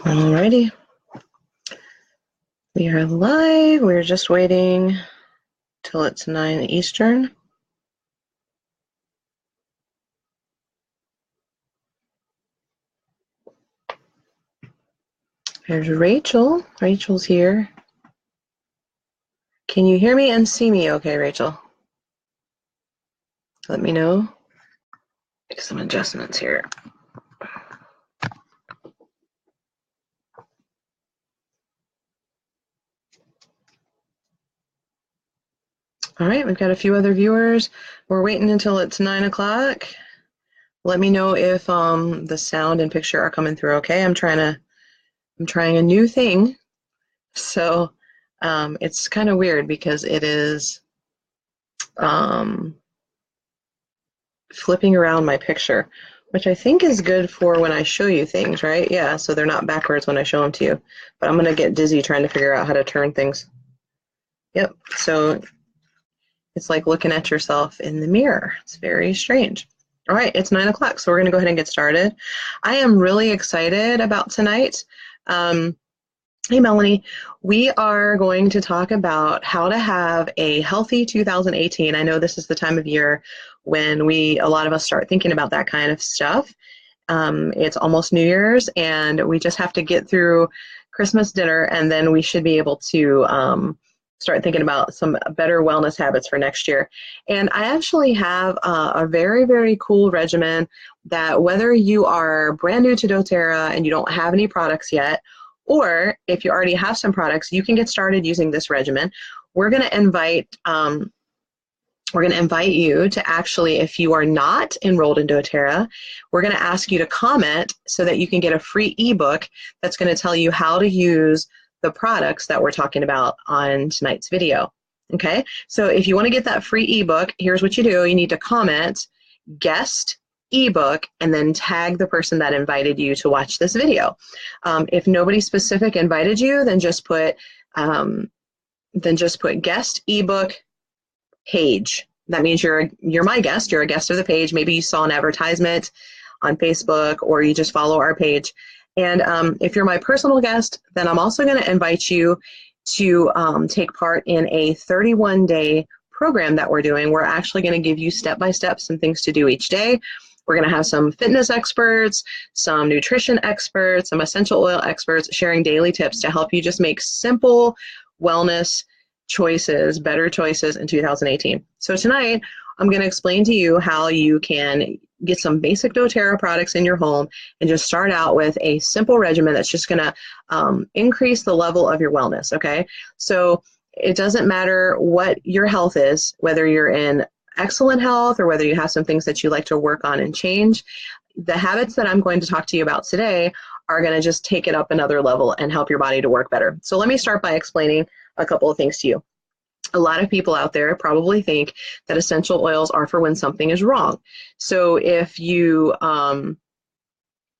Alrighty, we are live. We're just waiting till it's 9 Eastern. There's Rachel. Rachel's here. Can you hear me and see me okay, Rachel? Let me know. Make some adjustments here. All right, we've got a few other viewers. We're waiting until it's 9 o'clock. Let me know if the sound and picture are coming through okay. I'm trying a new thing. So it's kind of weird because it is flipping around my picture, which I think is good for when I show you things, right? Yeah, so they're not backwards when I show them to you. But I'm going to get dizzy trying to figure out how to turn things. Yep, so it's like looking at yourself in the mirror. It's very strange. All right, it's 9 o'clock, so we're going to go ahead and get started. I am really excited about tonight. Hey, Melanie. We are going to talk about how to have a healthy 2018. I know this is the time of year when a lot of us start thinking about that kind of stuff. It's almost New Year's, and we just have to get through Christmas dinner, and then we should be able to start thinking about some better wellness habits for next year. And I actually have a very, very cool regimen that whether you are brand new to doTERRA and you don't have any products yet, or if you already have some products, you can get started using this regimen. We're going to invite you to actually, if you are not enrolled in doTERRA, we're going to ask you to comment so that you can get a free ebook that's going to tell you how to use the products that we're talking about on tonight's video. Okay, so if you want to get that free ebook, here's what you do. You need to comment guest ebook and then tag the person that invited you to watch this video. If nobody specific invited you, then just put guest ebook page. That means you're my guest. You're a guest of the page. Maybe you saw an advertisement on Facebook or you just follow our page. And if you're my personal guest, then I'm also going to invite you to take part in a 31-day program that we're doing. We're actually going to give you step-by-step some things to do each day. We're going to have some fitness experts, some nutrition experts, some essential oil experts sharing daily tips to help you just make simple wellness choices, better choices in 2018. So tonight, I'm going to explain to you how you can get some basic doTERRA products in your home and just start out with a simple regimen that's just going to increase the level of your wellness, okay? So it doesn't matter what your health is, whether you're in excellent health or whether you have some things that you like to work on and change. The habits that I'm going to talk to you about today are going to just take it up another level and help your body to work better. So let me start by explaining a couple of things to you. A lot of people out there probably think that essential oils are for when something is wrong. So if you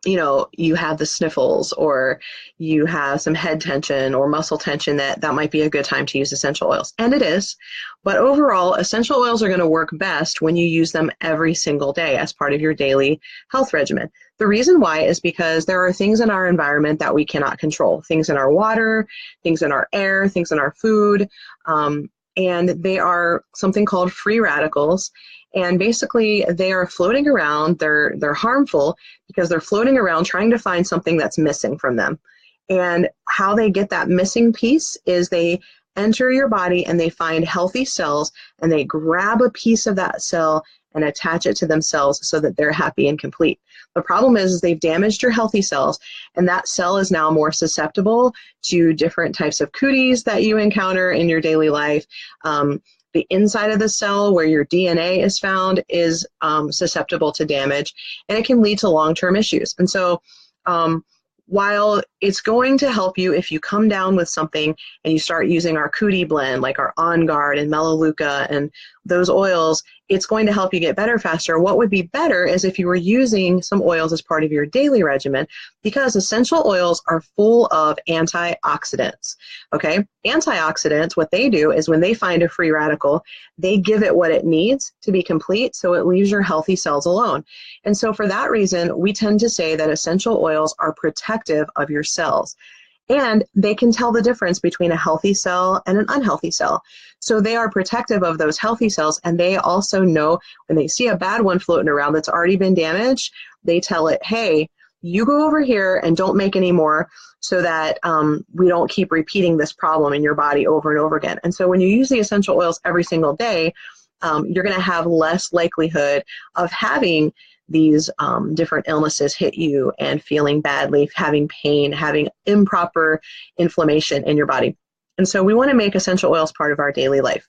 you have the sniffles or you have some head tension or muscle tension, that might be a good time to use essential oils. And it is. But overall, essential oils are going to work best when you use them every single day as part of your daily health regimen. The reason why is because there are things in our environment that we cannot control. Things in our water, things in our air, things in our food, and they are something called free radicals. And basically, they are floating around. They're harmful because they're floating around trying to find something that's missing from them. And how they get that missing piece is they enter your body and they find healthy cells and they grab a piece of that cell and attach it to themselves so that they're happy and complete. The problem is they've damaged your healthy cells, and that cell is now more susceptible to different types of cooties that you encounter in your daily life. The inside of the cell where your DNA is found is susceptible to damage, and it can lead to long-term issues. And so while it's going to help you if you come down with something and you start using our Cootie blend, like our On Guard and Melaleuca and those oils, it's going to help you get better faster. What would be better is if you were using some oils as part of your daily regimen, because essential oils are full of antioxidants, okay? Antioxidants, what they do is when they find a free radical, they give it what it needs to be complete, so it leaves your healthy cells alone. And so for that reason, we tend to say that essential oils are protective of your cells. And they can tell the difference between a healthy cell and an unhealthy cell. So they are protective of those healthy cells, and they also know when they see a bad one floating around that's already been damaged, they tell it, hey, you go over here and don't make any more, so that we don't keep repeating this problem in your body over and over again. And so when you use the essential oils every single day, you're going to have less likelihood of having these different illnesses hit you and feeling badly, having pain, having improper inflammation in your body. And so we want to make essential oils part of our daily life,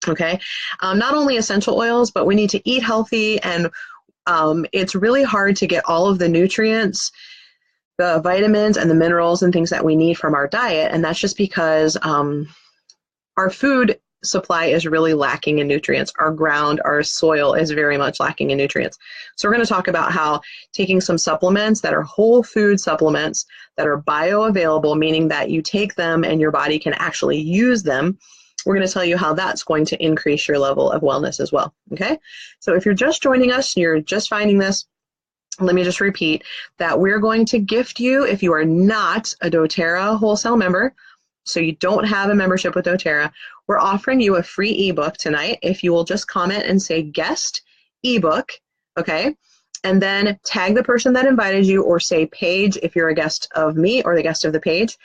okay? Not only essential oils, but we need to eat healthy, and it's really hard to get all of the nutrients, the vitamins and the minerals and things that we need from our diet, and that's just because our food supply is really lacking in nutrients. Our ground, our soil is very much lacking in nutrients. So we're going to talk about how taking some supplements that are whole food supplements that are bioavailable, meaning that you take them and your body can actually use them. We're going to tell you how that's going to increase your level of wellness as well. Okay? So if you're just joining us and you're just finding this, let me just repeat that we're going to gift you, if you are not a doTERRA wholesale member, so you don't have a membership with doTERRA, we're offering you a free ebook tonight if you will just comment and say guest ebook, okay? And then tag the person that invited you, or say page if you're a guest of me or the guest of the page.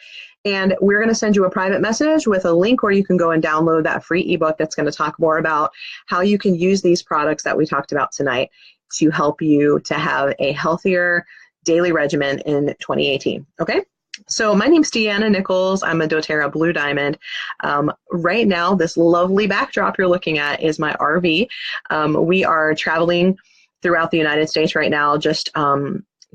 And we're going to send you a private message with a link where you can go and download that free ebook that's going to talk more about how you can use these products that we talked about tonight to help you to have a healthier daily regimen in 2018, okay? So my name's Deanna Nichols. I'm a doTERRA Blue Diamond. Right now, this lovely backdrop you're looking at is my RV. We are traveling throughout the United States right now, just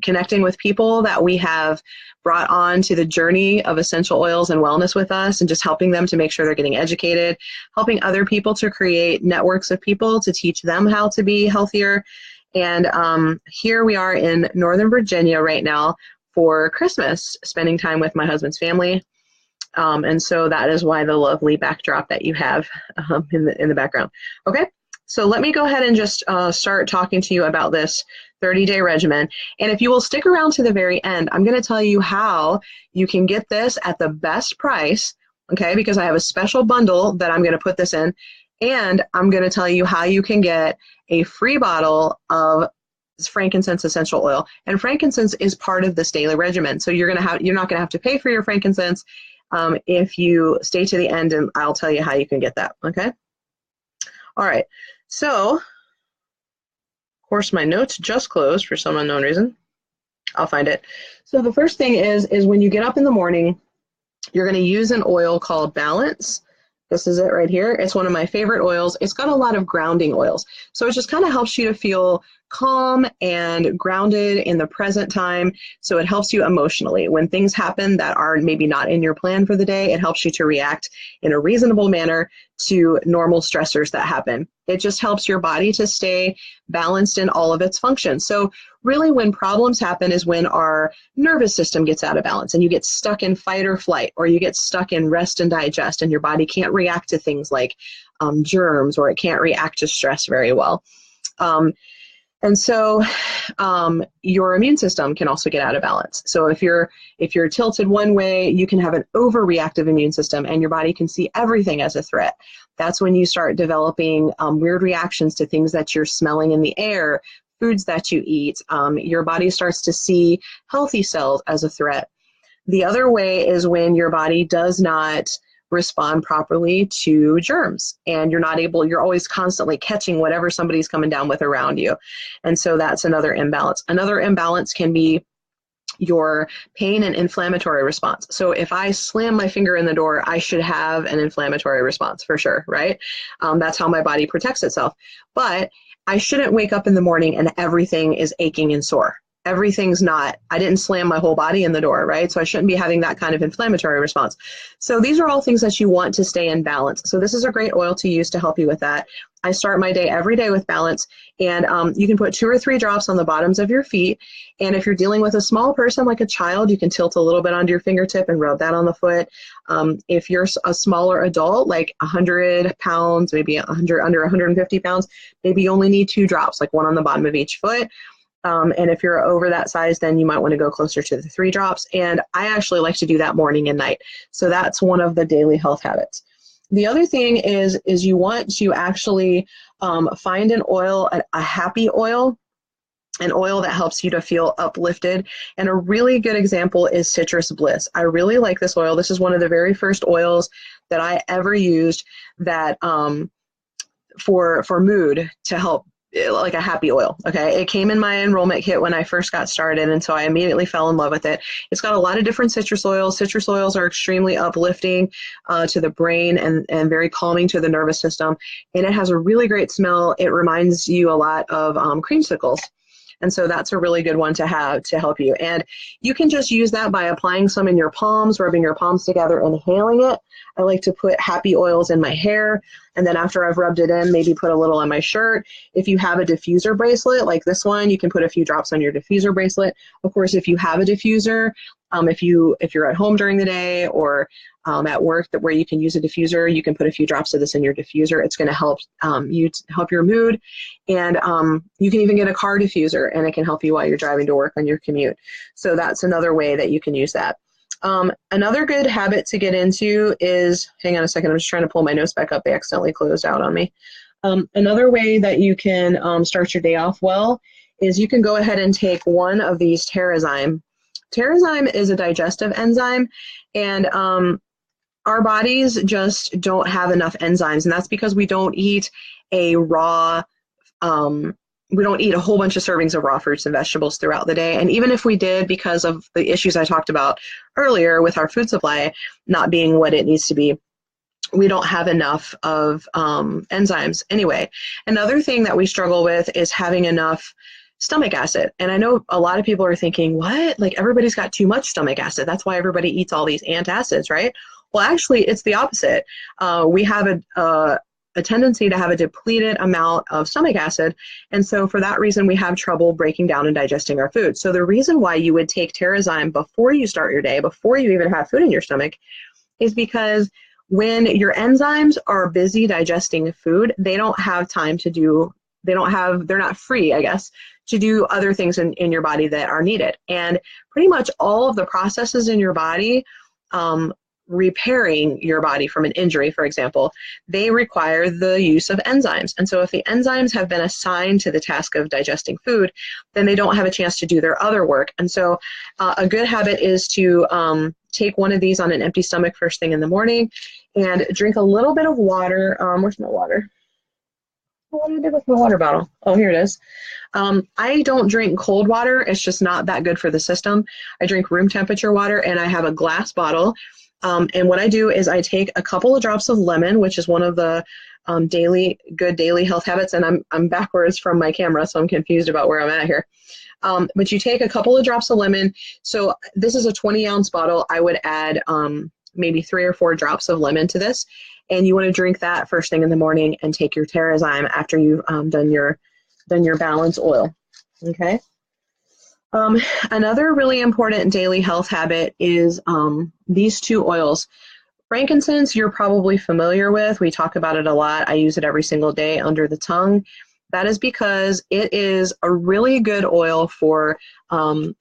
connecting with people that we have brought on to the journey of essential oils and wellness with us, and just helping them to make sure they're getting educated, helping other people to create networks of people to teach them how to be healthier. And here we are in Northern Virginia right now for Christmas, spending time with my husband's family. And so that is why the lovely backdrop that you have in the background. Okay, so let me go ahead and just start talking to you about this 30-day regimen. And if you will stick around to the very end, I'm going to tell you how you can get this at the best price, okay, because I have a special bundle that I'm going to put this in, and I'm going to tell you how you can get a free bottle of frankincense essential oil. And frankincense is part of this daily regimen. So you're not going to have to pay for your frankincense if you stay to the end, and I'll tell you how you can get that, okay? All right, so of course my notes just closed for some unknown reason. I'll find it. So the first thing is when you get up in the morning, you're going to use an oil called Balance. This is it right here. It's one of my favorite oils. It's got a lot of grounding oils. So it just kind of helps you to feel calm and grounded in the present time. So it helps you emotionally. When things happen that are maybe not in your plan for the day, it helps you to react in a reasonable manner to normal stressors that happen. It just helps your body to stay balanced in all of its functions. So really when problems happen is when our nervous system gets out of balance and you get stuck in fight or flight, or you get stuck in rest and digest, and your body can't react to things like germs, or it can't react to stress very well. And so your immune system can also get out of balance. So if you're tilted one way, you can have an overreactive immune system, and your body can see everything as a threat. That's when you start developing weird reactions to things that you're smelling in the air, foods that you eat. Your body starts to see healthy cells as a threat. The other way is when your body does not respond properly to germs, and you're always constantly catching whatever somebody's coming down with around you. And so that's another imbalance. Another imbalance can be your pain and inflammatory response. So if I slam my finger in the door, I should have an inflammatory response for sure, right? That's how my body protects itself. But I shouldn't wake up in the morning and everything is aching and sore. Everything's not, I didn't slam my whole body in the door, right? So I shouldn't be having that kind of inflammatory response. So these are all things that you want to stay in balance. So this is a great oil to use to help you with that. I start my day every day with balance, and you can put 2 or 3 drops on the bottoms of your feet. And if you're dealing with a small person like a child, you can tilt a little bit onto your fingertip and rub that on the foot. If you're a smaller adult, like 100 pounds, maybe under 150 pounds, maybe you only need 2 drops, like 1 on the bottom of each foot. And if you're over that size, then you might want to go closer to the 3 drops. And I actually like to do that morning and night. So that's one of the daily health habits. The other thing is you want to actually find an oil, a happy oil, an oil that helps you to feel uplifted. And a really good example is Citrus Bliss. I really like this oil. This is one of the very first oils that I ever used that for mood to help, like a happy oil. Okay, it came in my enrollment kit when I first got started, and so I immediately fell in love with it. It's got a lot of different citrus oils. Citrus oils are extremely uplifting to the brain and very calming to the nervous system, and it has a really great smell. It reminds you a lot of creamsicles. And so that's a really good one to have to help you. And you can just use that by applying some in your palms, rubbing your palms together, inhaling it. I like to put happy oils in my hair, and then after I've rubbed it in, maybe put a little on my shirt. If you have a diffuser bracelet like this one, you can put a few drops on your diffuser bracelet. Of course, if you have a diffuser, if you're at home during the day or at work where you can use a diffuser, you can put a few drops of this in your diffuser. It's going to help help your mood, and you can even get a car diffuser, and it can help you while you're driving to work on your commute. So that's another way that you can use that. Another good habit to get into is, hang on a second, I'm just trying to pull my notes back up. They accidentally closed out on me. Another way that you can start your day off well is you can go ahead and take one of these Terrazyme. Terrazyme is a digestive enzyme, and our bodies just don't have enough enzymes, and that's because we don't eat a raw we don't eat a whole bunch of servings of raw fruits and vegetables throughout the day. And even if we did, because of the issues I talked about earlier with our food supply not being what it needs to be, we don't have enough of enzymes anyway. Another thing that we struggle with is having enough stomach acid. And I know a lot of people are thinking, what? Like, everybody's got too much stomach acid. That's why everybody eats all these antacids, right? Well, actually, it's the opposite. We have a tendency to have a depleted amount of stomach acid, and so for that reason we have trouble breaking down and digesting our food. So the reason why you would take Terrazyme before you start your day, before you even have food in your stomach, is because when your enzymes are busy digesting food, they don't have time to do, they're not free, I guess, to do other things in your body that are needed. And pretty much all of the processes in your body, repairing your body from an injury, for example, they require the use of enzymes. And so if the enzymes have been assigned to the task of digesting food, then they don't have a chance to do their other work. And so a good habit is to take one of these on an empty stomach first thing in the morning and drink a little bit of water. Where's my water? What did I do with my water bottle? Oh, here it is. I don't drink cold water. It's just not that good for the system. I drink room temperature water, and I have a glass bottle. And what I do is I take a couple of drops of lemon, which is one of the good daily health habits. And I'm backwards from my camera, so I'm confused about where I'm at here. But you take a couple of drops of lemon. So this is a 20-ounce bottle. I would add maybe 3 or 4 drops of lemon to this. And you want to drink that first thing in the morning and take your Terrazyme after you've done your balance oil. Okay. Another really important daily health habit is these 2 oils. Frankincense, you're probably familiar with. We talk about it a lot. I use it every single day under the tongue. That is because it is a really good oil for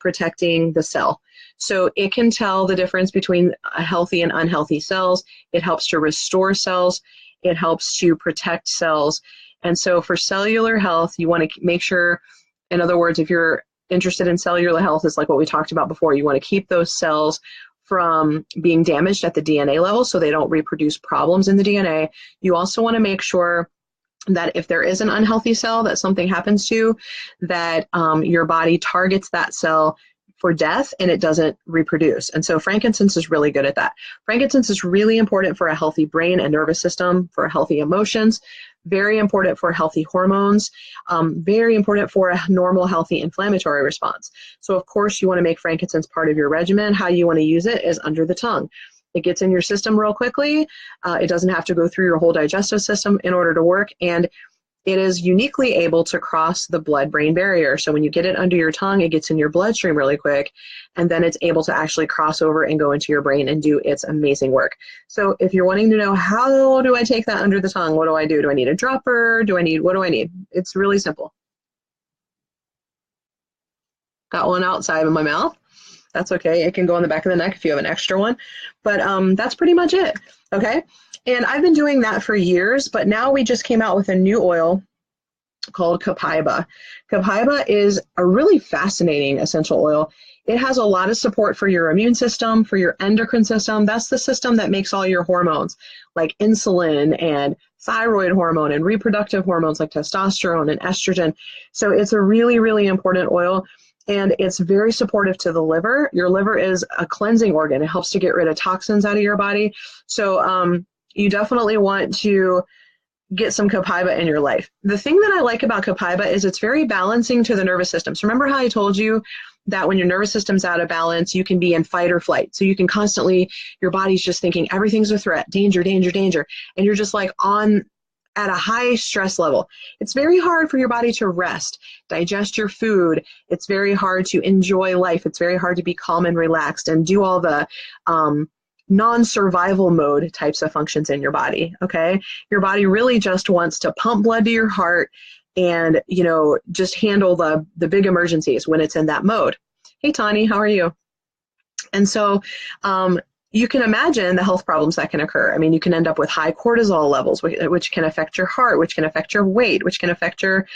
protecting the cell. So it can tell the difference between healthy and unhealthy cells. It helps to restore cells. It helps to protect cells. And so for cellular health, you want to make sure, in other words, if you're interested in cellular health, is like what we talked about before. You want to keep those cells from being damaged at the DNA level so they don't reproduce problems in the DNA. You also want to make sure that if there is an unhealthy cell that something happens to, that your body targets that cell for death and it doesn't reproduce. And so frankincense is really good at that. Frankincense is really important for a healthy brain and nervous system, for healthy emotions, very important for healthy hormones, very important for a normal, healthy inflammatory response. So of course you want to make frankincense part of your regimen. How you want to use it is under the tongue. It gets in your system real quickly. It doesn't have to go through your whole digestive system in order to work. And it is uniquely able to cross the blood-brain barrier. So when you get it under your tongue, it gets in your bloodstream really quick, and then it's able to actually cross over and go into your brain and do its amazing work. So if you're wanting to know, how do I take that under the tongue? What do I do? Do I need a dropper? What do I need? It's really simple. Got one outside of my mouth. That's okay. It can go on the back of the neck if you have an extra one. But that's pretty much it. Okay. And I've been doing that for years, but now we just came out with a new oil called Copaiba. Copaiba is a really fascinating essential oil. It has a lot of support for your immune system, for your endocrine system. That's the system that makes all your hormones, like insulin and thyroid hormone and reproductive hormones like testosterone and estrogen. So it's a really, really important oil. And it's very supportive to the liver. Your liver is a cleansing organ. It helps to get rid of toxins out of your body. So you definitely want to get some Copaiba in your life. The thing that I like about Copaiba is it's very balancing to the nervous system. So remember how I told you that when your nervous system's out of balance, you can be in fight or flight. So you can constantly, your body's just thinking everything's a threat, danger, danger, danger. And you're just like at a high stress level. It's very hard for your body to rest, digest your food. It's very hard to enjoy life. It's very hard to be calm and relaxed and do all the non-survival mode types of functions in your body, okay? Your body really just wants to pump blood to your heart and, just handle the big emergencies when it's in that mode. Hey, Tani, how are you? And so, you can imagine the health problems that can occur. I mean, you can end up with high cortisol levels, which can affect your heart, which can affect your weight, which can affect your,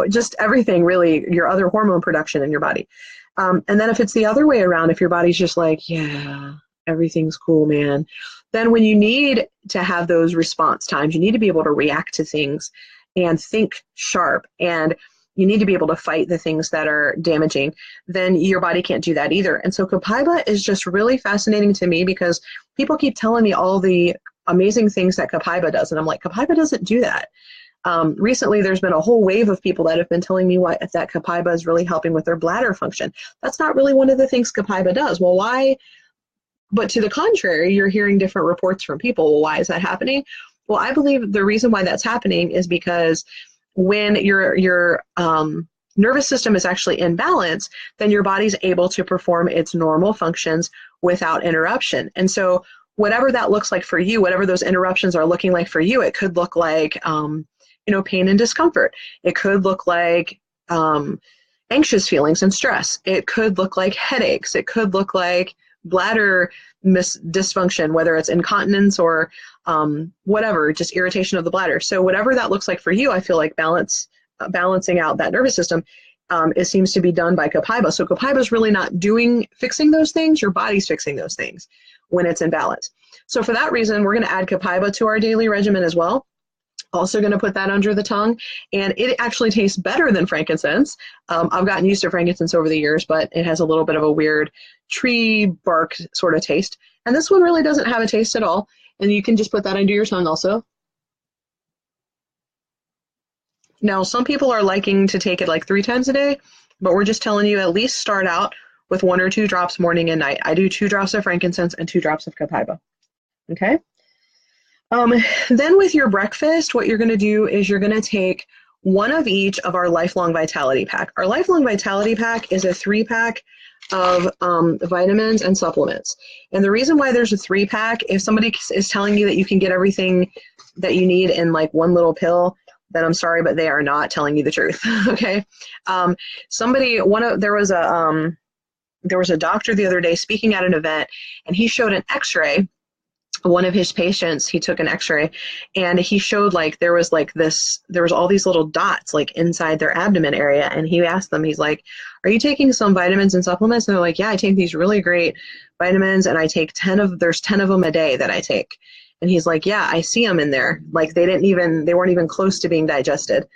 just everything really, your other hormone production in your body. And then if it's the other way around, if your body's just like, yeah, everything's cool, man, then when you need to have those response times, you need to be able to react to things and think sharp, and you need to be able to fight the things that are damaging, then your body can't do that either. And so Copaiba is just really fascinating to me because people keep telling me all the amazing things that Copaiba does. And I'm like, Copaiba doesn't do that. Recently, there's been a whole wave of people that have been telling me that Copaiba is really helping with their bladder function. That's not really one of the things Copaiba does. Well, why? But to the contrary, you're hearing different reports from people. Well, why is that happening? Well, I believe the reason why that's happening is because when your nervous system is actually in balance, then your body's able to perform its normal functions without interruption. And so whatever that looks like for you, whatever those interruptions are looking like for you, it could look like, pain and discomfort. It could look like anxious feelings and stress. It could look like headaches. It could look like bladder dysfunction, whether it's incontinence or whatever, just irritation of the bladder. So whatever that looks like for you, I feel like balancing out that nervous system, it seems to be done by Copaiba. So Copaiba is really not fixing those things. Your body's fixing those things when it's in balance. So for that reason, we're going to add Copaiba to our daily regimen as well. Also going to put that under the tongue, and it actually tastes better than frankincense. I've gotten used to frankincense over the years, but it has a little bit of a weird tree bark sort of taste. And this one really doesn't have a taste at all. And you can just put that under your tongue also. Now, some people are liking to take it like 3 times a day, but we're just telling you at least start out with 1 or 2 drops morning and night. I do 2 drops of frankincense and 2 drops of Copaiba. Okay? Then with your breakfast, what you're going to do is you're going to take 1 of each of our Lifelong Vitality Pack. Our Lifelong Vitality Pack is a 3-pack of vitamins and supplements. And the reason why there's a 3-pack, if somebody is telling you that you can get everything that you need in like 1 little pill, then I'm sorry, but they are not telling you the truth. Okay. There was a doctor the other day speaking at an event, and he showed an x-ray. One of his patients, he took an x-ray, and he showed like there was all these little dots like inside their abdomen area. And he asked them, he's like, are you taking some vitamins and supplements? And they're like, yeah, I take these really great vitamins, and I take there's 10 of them a day that I take. And he's like, yeah, I see them in there. Like they weren't even close to being digested.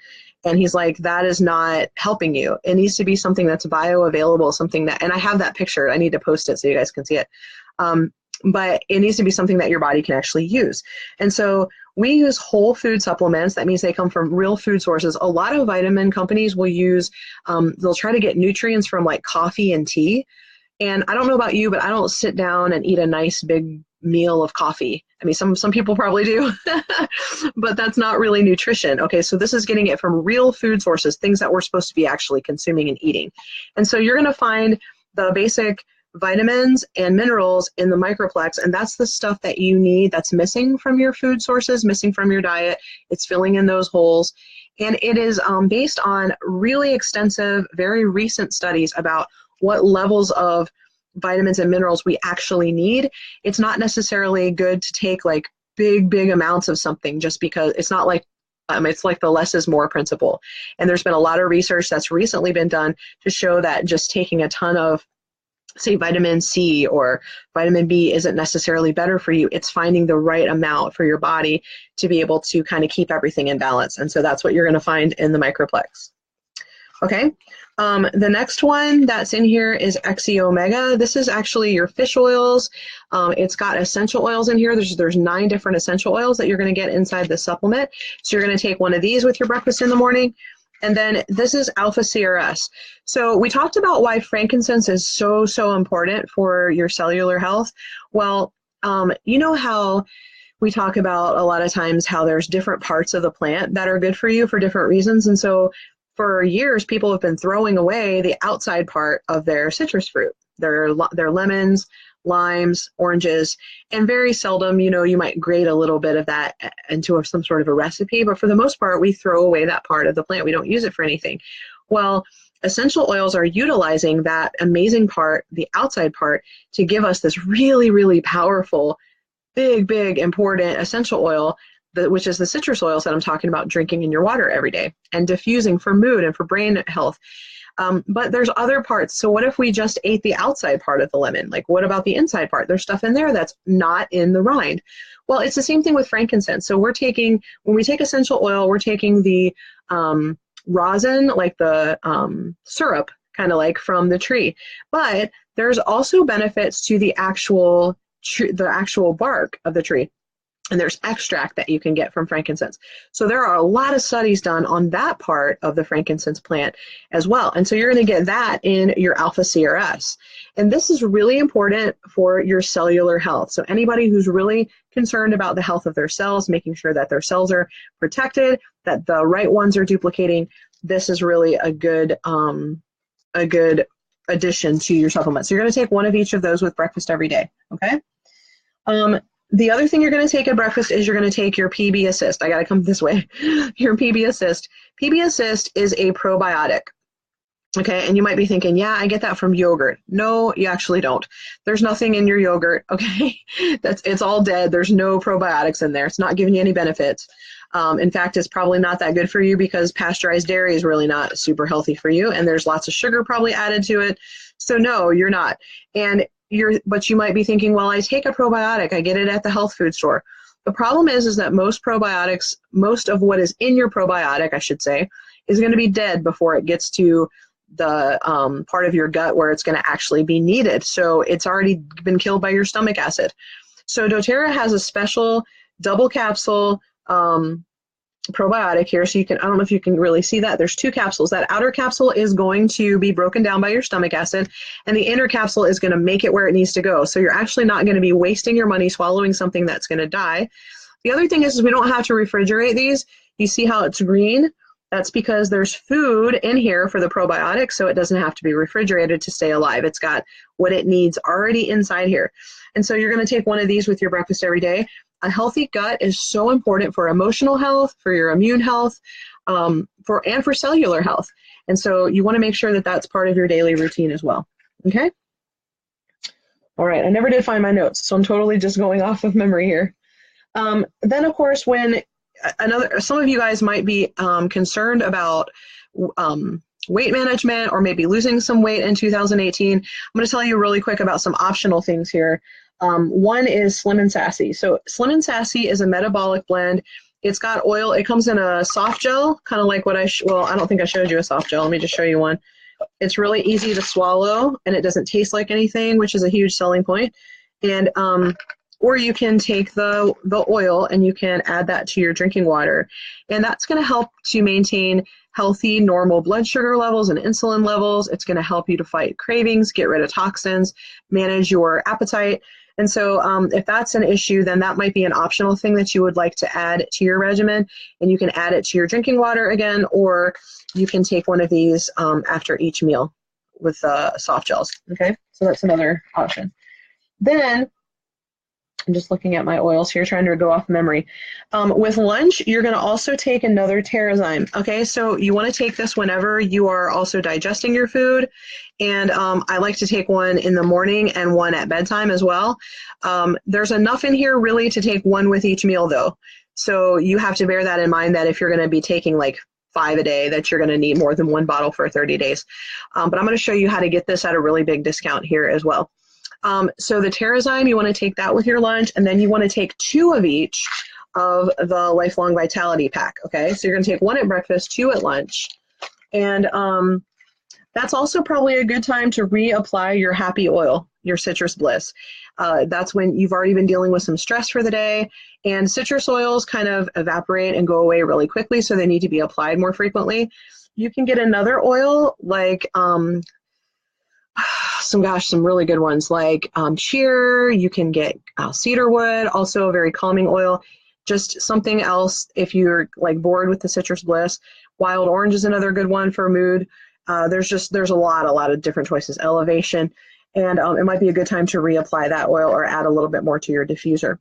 And he's like, that is not helping you. It needs to be something that's bioavailable, and I have that picture. I need to post it so you guys can see it. But it needs to be something that your body can actually use. And so we use whole food supplements. That means they come from real food sources. A lot of vitamin companies will use, they'll try to get nutrients from like coffee and tea. And I don't know about you, but I don't sit down and eat a nice big meal of coffee. I mean, some people probably do, but that's not really nutrition. Okay, so this is getting it from real food sources, things that we're supposed to be actually consuming and eating. And so you're going to find the basic vitamins and minerals in the microplex, and that's the stuff that you need that's missing from your food sources, missing from your diet. It's filling in those holes. And it is based on really extensive, very recent studies about what levels of vitamins and minerals we actually need. It's not necessarily good to take like big amounts of something just because it's not like it's like the less is more principle. And there's been a lot of research that's recently been done to show that just taking a ton of, say, vitamin C or vitamin B isn't necessarily better for you. It's finding the right amount for your body to be able to kind of keep everything in balance. And so that's what you're going to find in the microplex. Okay, the next one that's in here is XE Omega. This is actually your fish oils. It's got essential oils in here. There's 9 different essential oils that you're going to get inside the supplement. So you're going to take one of these with your breakfast in the morning. And then this is alpha CRS. So we talked about why frankincense is so important for your cellular health. Well, you know how we talk about a lot of times how there's different parts of the plant that are good for you for different reasons. And so for years, people have been throwing away the outside part of their citrus fruit, their lemons, limes, oranges, and very seldom, you know, you might grate a little bit of that into some sort of a recipe, but for the most part, we throw away that part of the plant. We don't use it for anything. Well, essential oils are utilizing that amazing part, the outside part, to give us this really powerful, big, important essential oil, which is the citrus oils that I'm talking about drinking in your water every day and diffusing for mood and for brain health. But there's other parts. So what if we just ate the outside part of the lemon? Like, what about the inside part? There's stuff in there that's not in the rind. Well, it's the same thing with frankincense. So when we take essential oil, we're taking the rosin, like the syrup, kind of like from the tree. But there's also benefits to the actual bark of the tree. And there's extract that you can get from frankincense. So there are a lot of studies done on that part of the frankincense plant as well. And so you're going to get that in your alpha CRS. And this is really important for your cellular health. So anybody who's really concerned about the health of their cells, making sure that their cells are protected, that the right ones are duplicating, this is really a good addition to your supplement. So you're going to take one of each of those with breakfast every day, okay? The other thing you're going to take at breakfast is you're going to take your PB Assist. I got to come this way. Your PB Assist. PB Assist is a probiotic. Okay, and you might be thinking, yeah, I get that from yogurt. No, you actually don't. There's nothing in your yogurt, okay? It's all dead. There's no probiotics in there. It's not giving you any benefits. In fact, it's probably not that good for you because pasteurized dairy is really not super healthy for you, and there's lots of sugar probably added to it. So no, you're not. But you might be thinking, well, I take a probiotic. I get it at the health food store. The problem is that most probiotics, most of what is in your probiotic, I should say, is going to be dead before it gets to the part of your gut where it's going to actually be needed. So it's already been killed by your stomach acid. So doTERRA has a special double capsule probiotic here. So I don't know if you can really see that. There's 2 capsules. That outer capsule is going to be broken down by your stomach acid, and the inner capsule is going to make it where it needs to go. So you're actually not going to be wasting your money swallowing something that's going to die. The other thing is we don't have to refrigerate these. You see how it's green? That's because there's food in here for the probiotic, so it doesn't have to be refrigerated to stay alive. It's got what it needs already inside here. And so you're going to take one of these with your breakfast every day. A healthy gut is so important for emotional health, for your immune health, and for cellular health. And so you want to make sure that that's part of your daily routine as well. Okay? All right, I never did find my notes, so I'm totally just going off of memory here. Then, of course, some of you guys might be concerned about weight management or maybe losing some weight in 2018. I'm going to tell you really quick about some optional things here. One is Slim and Sassy. So Slim and Sassy is a metabolic blend. It's got oil. It comes in a soft gel, kind of like what I don't think I showed you a soft gel. Let me just show you one. It's really easy to swallow, and it doesn't taste like anything, which is a huge selling point. And or you can take the oil and you can add that to your drinking water. And that's going to help to maintain healthy, normal blood sugar levels and insulin levels. It's going to help you to fight cravings, get rid of toxins, manage your appetite. And so if that's an issue, then that might be an optional thing that you would like to add to your regimen, and you can add it to your drinking water again, or you can take one of these after each meal with soft gels. Okay, so that's another option. Then I'm just looking at my oils here, trying to go off memory. With lunch, you're going to also take another Terrazyme. Okay, so you want to take this whenever you are also digesting your food. And I like to take one in the morning and one at bedtime as well. There's enough in here really to take one with each meal though. So you have to bear that in mind, that if you're going to be taking like 5 a day, that you're going to need more than one bottle for 30 days. But I'm going to show you how to get this at a really big discount here as well. So the Terrazyme, you want to take that with your lunch, and then you want to take 2 of each of the Lifelong Vitality pack. Okay, so you're going to take 1 at breakfast, 2 at lunch, and that's also probably a good time to reapply your happy oil, your Citrus Bliss. That's when you've already been dealing with some stress for the day, and citrus oils kind of evaporate and go away really quickly, so they need to be applied more frequently. You can get another oil like some really good ones like Cheer. You can get cedarwood, also a very calming oil. Just something else if you're like bored with the Citrus Bliss. Wild orange is another good one for mood. There's a lot of different choices. Elevation, and it might be a good time to reapply that oil or add a little bit more to your diffuser.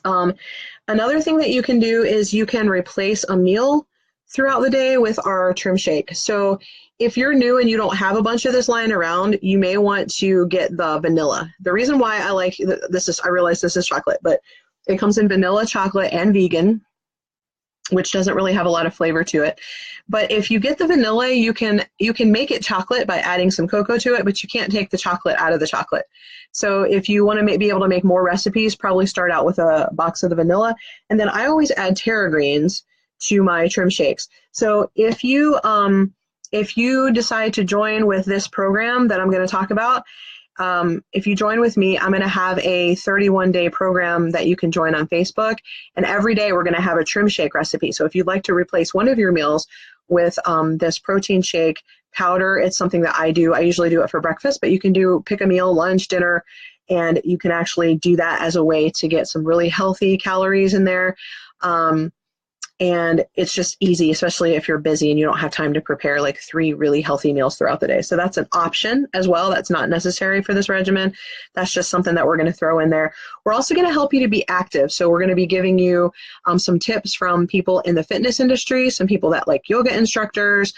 Another thing that you can do is you can replace a meal throughout the day with our Trim Shake. So if you're new and you don't have a bunch of this lying around, you may want to get the vanilla. The reason why I like this is, I realize this is chocolate, but it comes in vanilla, chocolate, and vegan, which doesn't really have a lot of flavor to it. But if you get the vanilla, you can make it chocolate by adding some cocoa to it, but you can't take the chocolate out of the chocolate. So if you want to be able to make more recipes, probably start out with a box of the vanilla. And then I always add Terra Greens to my Trim Shakes. So if you decide to join with this program that I'm going to talk about, if you join with me, I'm going to have a 31-day program that you can join on Facebook, and every day we're going to have a Trim Shake recipe. So if you'd like to replace one of your meals with this protein shake powder, it's something that I do. I usually do it for breakfast, but you can pick a meal, lunch, dinner, and you can actually do that as a way to get some really healthy calories in there. And it's just easy, especially if you're busy and you don't have time to prepare like 3 really healthy meals throughout the day. So that's an option as well. That's not necessary for this regimen. That's just something that we're going to throw in there. We're also going to help you to be active. So we're going to be giving you some tips from people in the fitness industry, some people that like yoga instructors,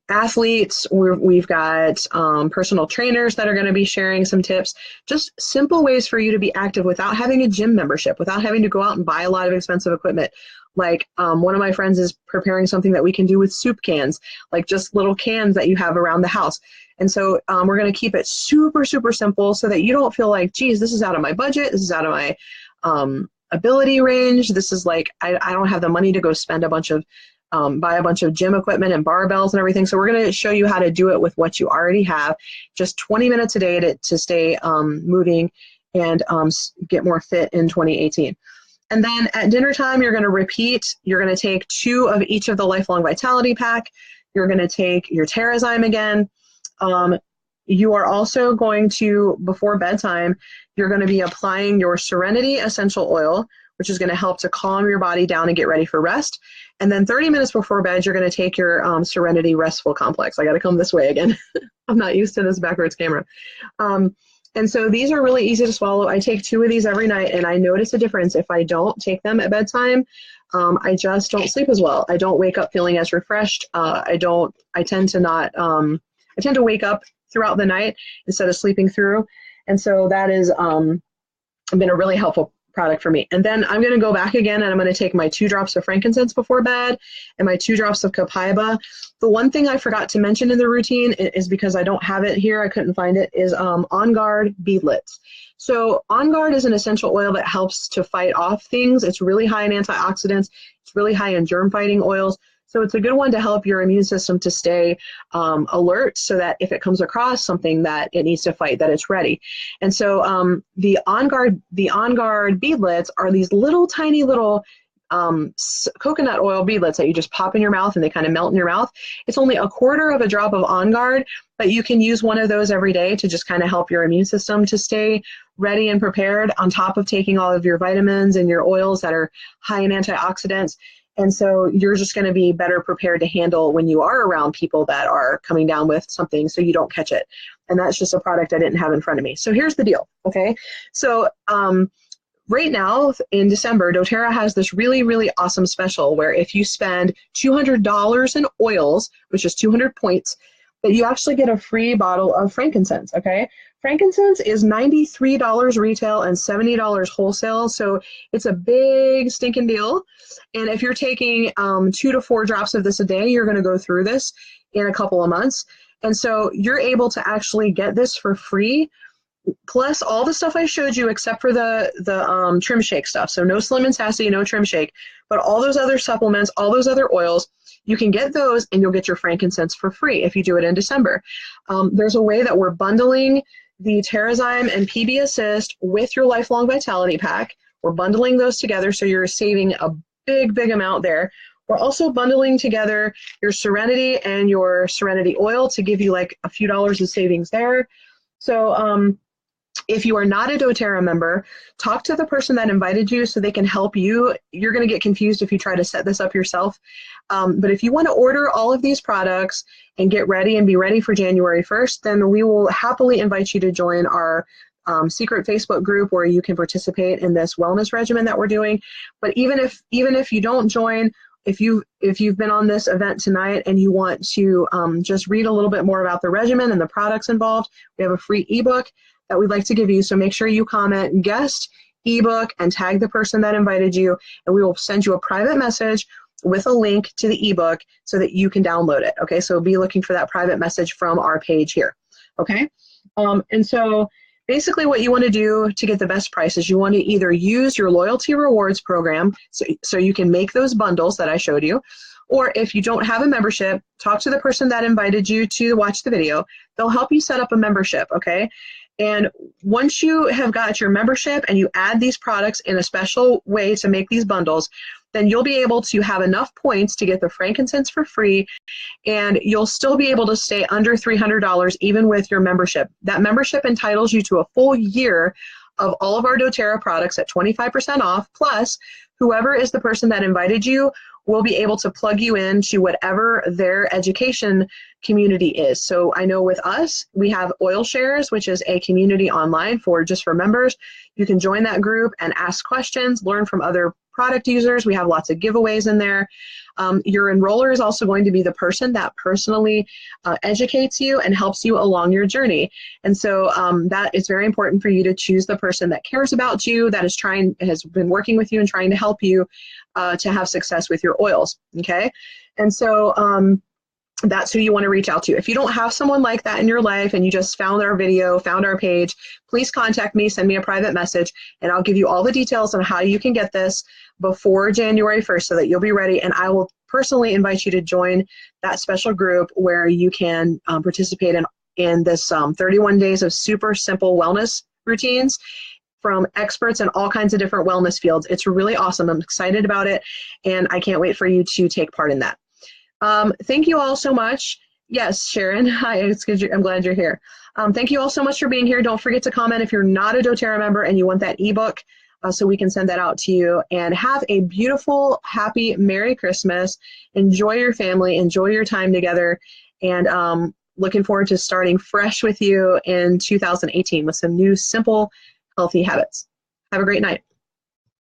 athletes. We've got personal trainers that are going to be sharing some tips, just simple ways for you to be active without having a gym membership, without having to go out and buy a lot of expensive equipment. Like one of my friends is preparing something that we can do with soup cans, like just little cans that you have around the house. And so we're going to keep it super, super simple so that you don't feel like, geez, this is out of my budget. This is out of my ability range. This is like, I don't have the money to go spend buy a bunch of gym equipment and barbells and everything. So we're going to show you how to do it with what you already have, just 20 minutes a day to stay moving and get more fit in 2018. And then at dinner time, you're going to repeat. You're going to take 2 of each of the Lifelong Vitality pack. You're going to take your Terrazyme again. You are also going to, before bedtime, you're going to be applying your Serenity Essential Oil, which is going to help to calm your body down and get ready for rest. And then 30 minutes before bed, you're going to take your Serenity Restful Complex. I got to come this way again. I'm not used to this backwards camera. And so these are really easy to swallow. I take 2 of these every night, and I notice a difference. If I don't take them at bedtime, I just don't sleep as well. I don't wake up feeling as refreshed. I tend to wake up throughout the night instead of sleeping through. And so that has been a really helpful product for me. And then I'm going to go back again, and I'm going to take my 2 drops of frankincense before bed and my 2 drops of copaiba. The one thing I forgot to mention in the routine is, because I don't have it here, I couldn't find it, is On Guard beadlets. So On Guard is an essential oil that helps to fight off things. It's really high in antioxidants. It's really high in germ fighting oils. So it's a good one to help your immune system to stay alert, so that if it comes across something that it needs to fight, that it's ready. And so the On Guard beadlets are these little tiny little coconut oil beadlets that you just pop in your mouth and they kind of melt in your mouth. It's only 1/4 of a drop of On Guard, but you can use one of those every day to just kind of help your immune system to stay ready and prepared, on top of taking all of your vitamins and your oils that are high in antioxidants. And so you're just going to be better prepared to handle when you are around people that are coming down with something, so you don't catch it. And that's just a product I didn't have in front of me. So here's the deal, okay? So right now in December, doTERRA has this really, really awesome special where if you spend $200 in oils, which is 200 points, that you actually get a free bottle of frankincense, okay? Frankincense is $93 retail and $70 wholesale, so it's a big stinking deal. And if you're taking 2 to 4 drops of this a day, you're going to go through this in a couple of months. And so you're able to actually get this for free, plus all the stuff I showed you except for the Trim Shake stuff. So no Slim and Sassy, no Trim Shake, but all those other supplements, all those other oils, you can get those and you'll get your frankincense for free if you do it in December. There's a way that we're bundling the Terrazyme and PB Assist with your Lifelong Vitality Pack. We're bundling those together, so you're saving a big, big amount there. We're also bundling together your Serenity and your Serenity Oil to give you like a few dollars of savings there. So if you are not a doTERRA member, talk to the person that invited you so they can help you. You're going to get confused if you try to set this up yourself. But if you want to order all of these products and get ready and be ready for January 1st, then we will happily invite you to join our secret Facebook group where you can participate in this wellness regimen that we're doing. But even if you don't join, if you've been on this event tonight and you want to just read a little bit more about the regimen and the products involved, we have a free ebook that we'd like to give you. So make sure you comment guest ebook and tag the person that invited you, and we will send you a private message with a link to the ebook so that you can download it. Okay, so be looking for that private message from our page here. Okay, and so basically what you want to do to get the best prices, you want to either use your loyalty rewards program so you can make those bundles that I showed you, or if you don't have a membership, talk to the person that invited you to watch the video. They'll help you set up a membership, okay? And once you have got your membership and you add these products in a special way to make these bundles, then you'll be able to have enough points to get the frankincense for free, and you'll still be able to stay under $300 even with your membership. That membership entitles you to a full year of all of our doTERRA products at 25% off, plus whoever is the person that invited you will be able to plug you into whatever their education community is. So I know with us, we have Oil Shares, which is a community online just for members. You can join that group and ask questions, learn from other product users. We have lots of giveaways in there. Your enroller is also going to be the person that personally educates you and helps you along your journey. And so that is very important for you to choose the person that cares about you, that has been working with you and trying to help you to have success with your oils, okay? And so that's who you want to reach out to. If you don't have someone like that in your life and you just found our video, found our page, please contact me, send me a private message, and I'll give you all the details on how you can get this before January 1st so that you'll be ready. And I will personally invite you to join that special group where you can participate in this 31 days of super simple wellness routines from experts in all kinds of different wellness fields. It's really awesome. I'm excited about it, and I can't wait for you to take part in that. Thank you all so much. Yes, Sharon. Hi, I'm glad you're here. Thank you all so much for being here. Don't forget to comment if you're not a doTERRA member and you want that ebook so we can send that out to you. And have a beautiful, happy, Merry Christmas. Enjoy your family. Enjoy your time together. And looking forward to starting fresh with you in 2018 with some new, simple, healthy habits. Have a great night.